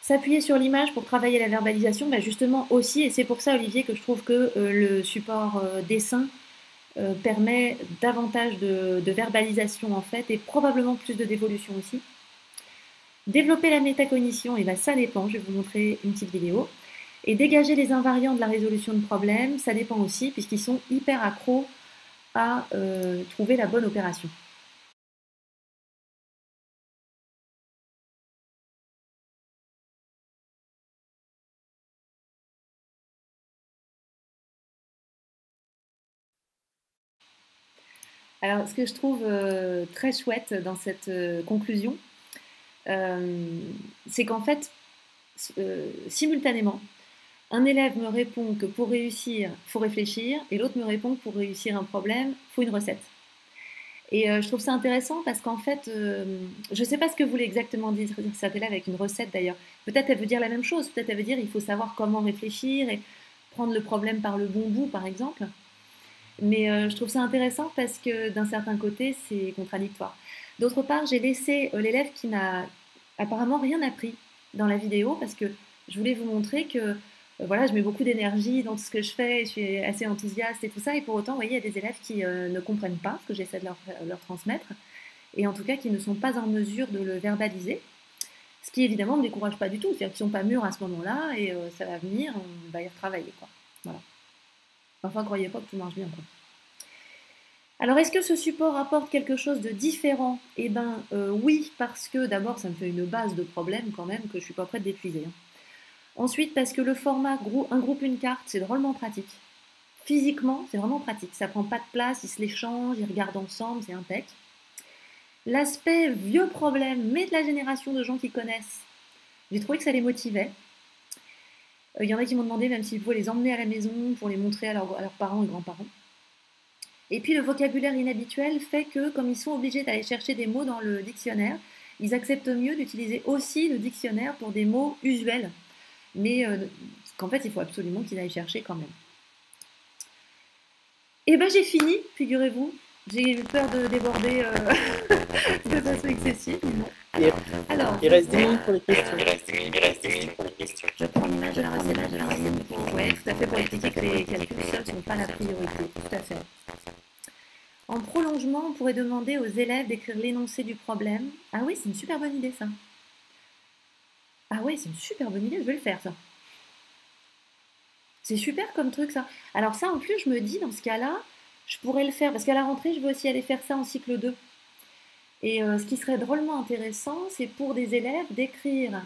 S'appuyer sur l'image pour travailler la verbalisation, bah justement aussi, et c'est pour ça Olivier que je trouve que le support dessin permet davantage de verbalisation en fait, et probablement plus de dévolution aussi. Développer la métacognition, et bah ça dépend, je vais vous montrer une petite vidéo. Et dégager les invariants de la résolution de problèmes, ça dépend aussi, puisqu'ils sont hyper accros à trouver la bonne opération. Alors, ce que je trouve très chouette dans cette conclusion, c'est qu'en fait, simultanément, un élève me répond que pour réussir, il faut réfléchir, et l'autre me répond que pour réussir un problème, il faut une recette. Et je trouve ça intéressant parce qu'en fait, je ne sais pas ce que voulait exactement dire cet élève avec une recette d'ailleurs. Peut-être elle veut dire la même chose, peut-être elle veut dire il faut savoir comment réfléchir et prendre le problème par le bon bout, par exemple. Mais je trouve ça intéressant parce que d'un certain côté, c'est contradictoire. D'autre part, j'ai laissé l'élève qui n'a apparemment rien appris dans la vidéo parce que je voulais vous montrer que voilà, je mets beaucoup d'énergie dans tout ce que je fais, je suis assez enthousiaste et tout ça, et pour autant, vous voyez, il y a des élèves qui ne comprennent pas ce que j'essaie de leur transmettre, et en tout cas qui ne sont pas en mesure de le verbaliser, ce qui évidemment ne décourage pas du tout, c'est-à-dire qu'ils ne sont pas mûrs à ce moment-là, et ça va venir, on va y retravailler, quoi. Voilà. Enfin, croyez pas que tout marche bien, quoi. Alors, est-ce que ce support apporte quelque chose de différent? Eh bien, oui, parce que d'abord, ça me fait une base de problèmes quand même que je ne suis pas prête d'épuiser. Hein. Ensuite, parce que le format un groupe, une carte, c'est drôlement pratique. Physiquement, c'est vraiment pratique. Ça prend pas de place, ils se l'échangent, ils regardent ensemble, c'est impec. L'aspect vieux problème, mais de la génération de gens qui connaissent, j'ai trouvé que ça les motivait. Il y en a qui m'ont demandé même s'ils pouvaient les emmener à la maison pour les montrer à leurs parents et grands-parents. Et puis le vocabulaire inhabituel fait que, comme ils sont obligés d'aller chercher des mots dans le dictionnaire, ils acceptent mieux d'utiliser aussi le dictionnaire pour des mots usuels, mais qu'en fait il faut absolument qu'ils aillent chercher quand même. Et ben j'ai fini, figurez-vous. J'ai eu peur de déborder, que ça soit excessif. Alors, il reste 10 minutes pour les questions. Je prends l'image de la recette. Oui, tout à fait, pour expliquer que les calculs seuls ne sont pas la priorité. Tout à fait. En prolongement, on pourrait demander aux élèves d'écrire l'énoncé du problème. Ah oui, c'est une super bonne idée, ça. Ah oui, c'est une super bonne idée, je vais le faire, ça. C'est super comme truc, ça. Alors ça, en plus, je me dis, dans ce cas-là, je pourrais le faire, parce qu'à la rentrée, je vais aussi aller faire ça en cycle 2. Et ce qui serait drôlement intéressant, c'est pour des élèves d'écrire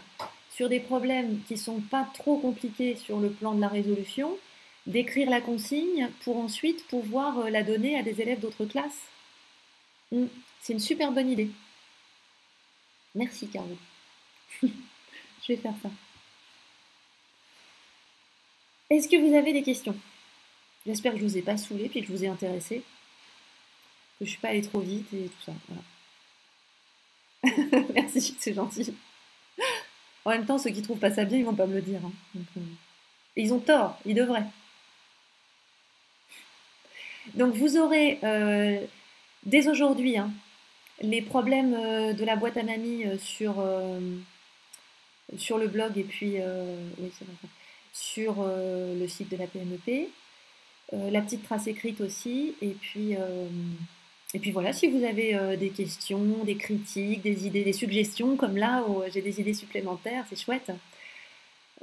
sur des problèmes qui ne sont pas trop compliqués sur le plan de la résolution, d'écrire la consigne pour ensuite pouvoir la donner à des élèves d'autres classes. C'est une super bonne idée. Merci, Caro. Je vais faire ça. Est-ce que vous avez des questions? J'espère que je ne vous ai pas saoulé, puis que je vous ai intéressé, que je ne suis pas allée trop vite et tout ça. Voilà. Merci, c'est gentil. En même temps, ceux qui trouvent pas ça bien, ils vont pas me le dire. Hein. Donc, ils ont tort, ils devraient. Donc vous aurez dès aujourd'hui les problèmes de la boîte à mamie sur le blog et puis oui, c'est vrai, sur le site de la PMEP. La petite trace écrite aussi. Et puis voilà, si vous avez des questions, des critiques, des idées, des suggestions, comme là où j'ai des idées supplémentaires, c'est chouette,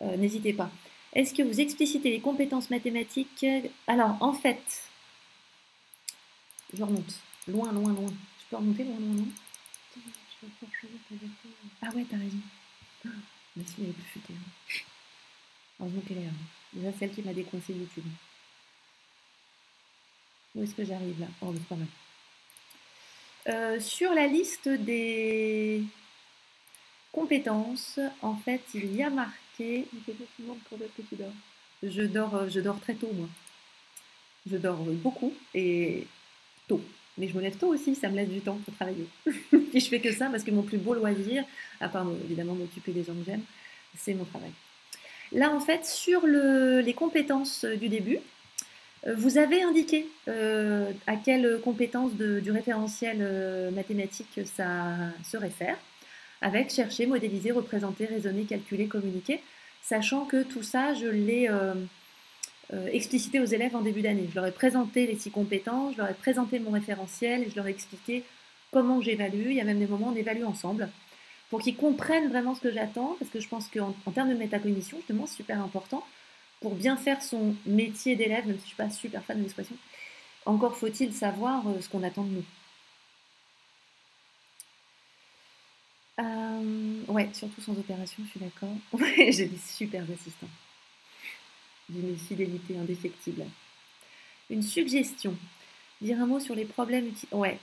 n'hésitez pas. Est-ce que vous explicitez les compétences mathématiques? Alors, en fait, je remonte. Loin. Je peux remonter loin. Ah ouais, t'as raison. Mais si, elle est plus futée. Heureusement qu'elle est là. Déjà, celle qui m'a décoincé YouTube. Où est-ce que j'arrive là? Oh, c'est pas mal. Sur la liste des compétences, en fait, il y a marqué marqué. Quand est-ce que tu dors? Je dors très tôt, moi. Je dors beaucoup et tôt. Mais je me lève tôt aussi, ça me laisse du temps pour travailler. Et je fais que ça parce que mon plus beau loisir, à part évidemment m'occuper des gens que j'aime, c'est mon travail. Là, en fait, sur les compétences du début, vous avez indiqué à quelles compétences du référentiel mathématique ça se réfère, avec chercher, modéliser, représenter, raisonner, calculer, communiquer, sachant que tout ça, je l'ai explicité aux élèves en début d'année. Je leur ai présenté les 6 compétences, je leur ai présenté mon référentiel et je leur ai expliqué comment j'évalue. Il y a même des moments où on évalue ensemble pour qu'ils comprennent vraiment ce que j'attends, parce que je pense qu'en termes de métacognition, justement, c'est super important pour bien faire son métier d'élève, même si je ne suis pas super fan de l'expression. Encore faut-il savoir ce qu'on attend de nous. Ouais, surtout sans opération, je suis d'accord. Ouais, j'ai des super assistants. D'une fidélité indéfectible. Une suggestion. Dire un mot sur les problèmes utiles. Ouais.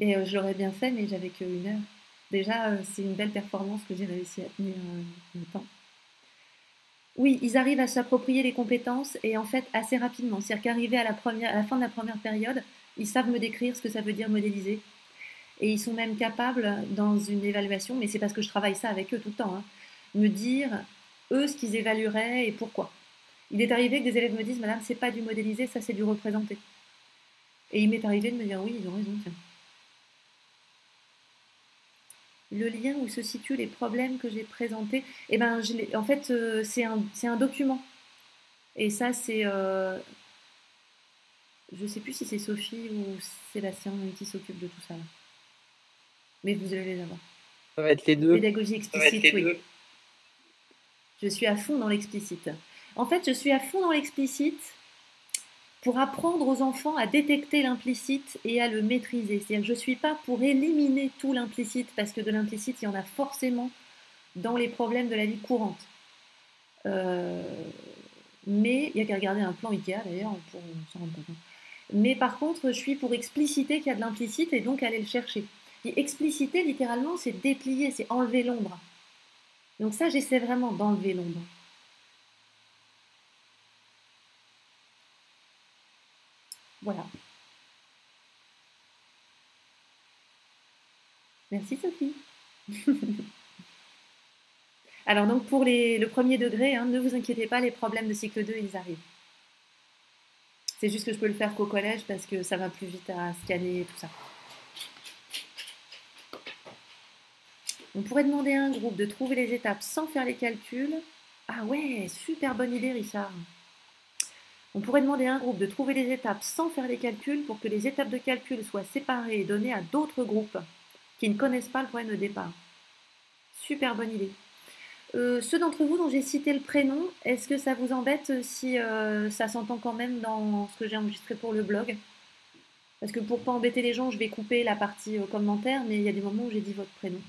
Et je l'aurais bien fait, mais j'avais que 1 heure. Déjà, c'est une belle performance que j'ai réussi à tenir le temps. Oui, ils arrivent à s'approprier les compétences et en fait assez rapidement. C'est-à-dire qu'arrivés à la fin de la première période, ils savent me décrire ce que ça veut dire modéliser. Et ils sont même capables, dans une évaluation, mais c'est parce que je travaille ça avec eux tout le temps, hein, me dire, eux, ce qu'ils évalueraient et pourquoi. Il est arrivé que des élèves me disent, madame, c'est pas du modéliser, ça c'est du représenter. Et il m'est arrivé de me dire, oui, ils ont raison, tiens. Le lien où se situent les problèmes que j'ai présentés, eh ben, en fait, c'est un document. Et ça, c'est... je ne sais plus si c'est Sophie ou Sébastien qui s'occupe de tout ça. Là. Mais vous allez les avoir. Ça va être les deux. Pédagogie explicite, oui. Je suis à fond dans l'explicite. En fait, je suis à fond dans l'explicite pour apprendre aux enfants à détecter l'implicite et à le maîtriser. C'est-à-dire que je ne suis pas pour éliminer tout l'implicite, parce que de l'implicite, il y en a forcément dans les problèmes de la vie courante. Mais il n'y a qu'à regarder un plan Ikea, d'ailleurs, pour s'en rendre compte. Mais par contre, je suis pour expliciter qu'il y a de l'implicite et donc aller le chercher. Et expliciter, littéralement, c'est déplier, c'est enlever l'ombre. Donc ça, j'essaie vraiment d'enlever l'ombre. Voilà. Merci Sophie. Alors donc pour le premier degré, hein, ne vous inquiétez pas, les problèmes de cycle 2, ils arrivent. C'est juste que je peux le faire qu'au collège parce que ça va plus vite à scanner et tout ça. On pourrait demander à un groupe de trouver les étapes sans faire les calculs. Ah ouais, super bonne idée Richard. On pourrait demander à un groupe de trouver les étapes sans faire les calculs pour que les étapes de calcul soient séparées et données à d'autres groupes qui ne connaissent pas le problème de départ. Super bonne idée. Ceux d'entre vous dont j'ai cité le prénom, est-ce que ça vous embête si ça s'entend quand même dans ce que j'ai enregistré pour le blog? Parce que pour ne pas embêter les gens, je vais couper la partie commentaire, mais il y a des moments où j'ai dit votre prénom.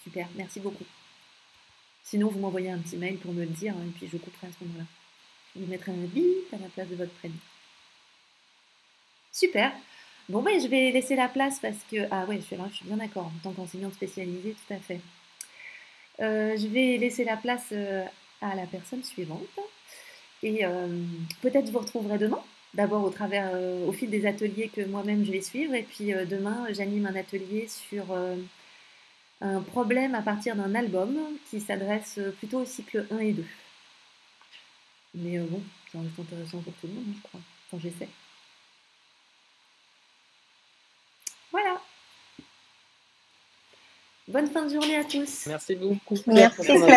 Super, merci beaucoup. Sinon, vous m'envoyez un petit mail pour me le dire, et puis je couperai à ce moment-là. Je mettrai un bip à la place de votre prénom. Super. Bon, ben, je vais laisser la place parce que... Ah ouais, je suis bien d'accord, en tant qu'enseignante spécialisée, tout à fait. Je vais laisser la place à la personne suivante. Et peut-être vous retrouverez demain. D'abord au fil des ateliers que moi-même je vais suivre. Et puis demain, j'anime un atelier sur un problème à partir d'un album qui s'adresse plutôt au cycle 1 et 2. Mais bon, ça reste intéressant pour tout le monde, je crois. Enfin, j'essaie. Voilà. Bonne fin de journée à tous. Merci beaucoup. Merci Claire.